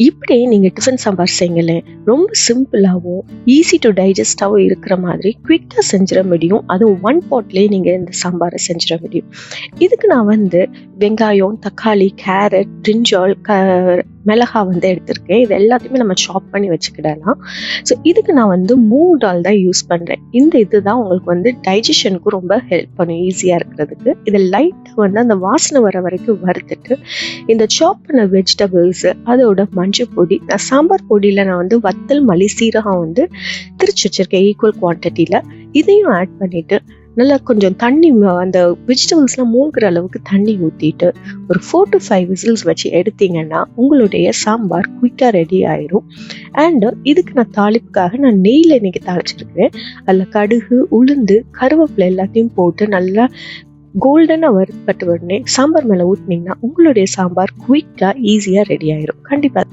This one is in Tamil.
இப்படி நீங்கள் டிஃபன் சாம்பார் செய்யுங்களேன். ரொம்ப சிம்பிளாகவும் ஈஸி டு டைஜஸ்டாகவும் இருக்கிற மாதிரி குவிக்காக செஞ்சிட முடியும். அதுவும் ஒன் பாட்லேயே நீங்கள் இந்த சாம்பாரை செஞ்சிட முடியும். இதுக்கு நான் வெங்காயம், தக்காளி, கேரட், பிரிஞ்சால், மிளகா எடுத்திருக்கேன். இது எல்லாத்தையுமே நம்ம சாப் பண்ணி வச்சுக்கிடலாம். ஸோ இதுக்கு நான் மூங் தால் தான் யூஸ் பண்ணுறேன். இந்த இதுதான் உங்களுக்கு டைஜஷனுக்கு ரொம்ப ஹெல்ப் பண்ணும், ஈஸியாக இருக்கிறதுக்கு. இதை லைட்டாக அந்த வாசனை வர வரைக்கும் வறுத்துட்டு இந்த சாப் பண்ண வெஜிடபிள்ஸ், அதோட மஞ்சள் பொடி, நான் சாம்பார் பொடியில் நான் வத்தல், மல்லி, சீரகம் திரிச்சு வச்சிருக்கேன் ஈக்குவல் குவான்டிட்டியில். இதையும் ஆட் பண்ணிட்டு நல்லா கொஞ்சம் தண்ணி, அந்த வெஜிடபிள்ஸ்லாம் மூழ்கிற அளவுக்கு தண்ணி ஊற்றிட்டு ஒரு 4 to 5 விசில்ஸ் வச்சு எடுத்தீங்கன்னா உங்களுடைய சாம்பார் குயிக்காக ரெடி ஆயிரும். அண்டு இதுக்கு நான் தாளிப்புக்காக நான் நெய்யில் இன்னைக்கு தாளிச்சிருக்கிறேன். அதில் கடுகு, உளுந்து, கருவேப்பிலை எல்லாத்தையும் போட்டு நல்லா கோல்டனாக வறுப்பட்ட உடனே சாம்பார் மேலே ஊற்றினீங்கன்னா உங்களுடைய சாம்பார் குயிக்காக ஈஸியாக ரெடி ஆயிரும். கண்டிப்பாக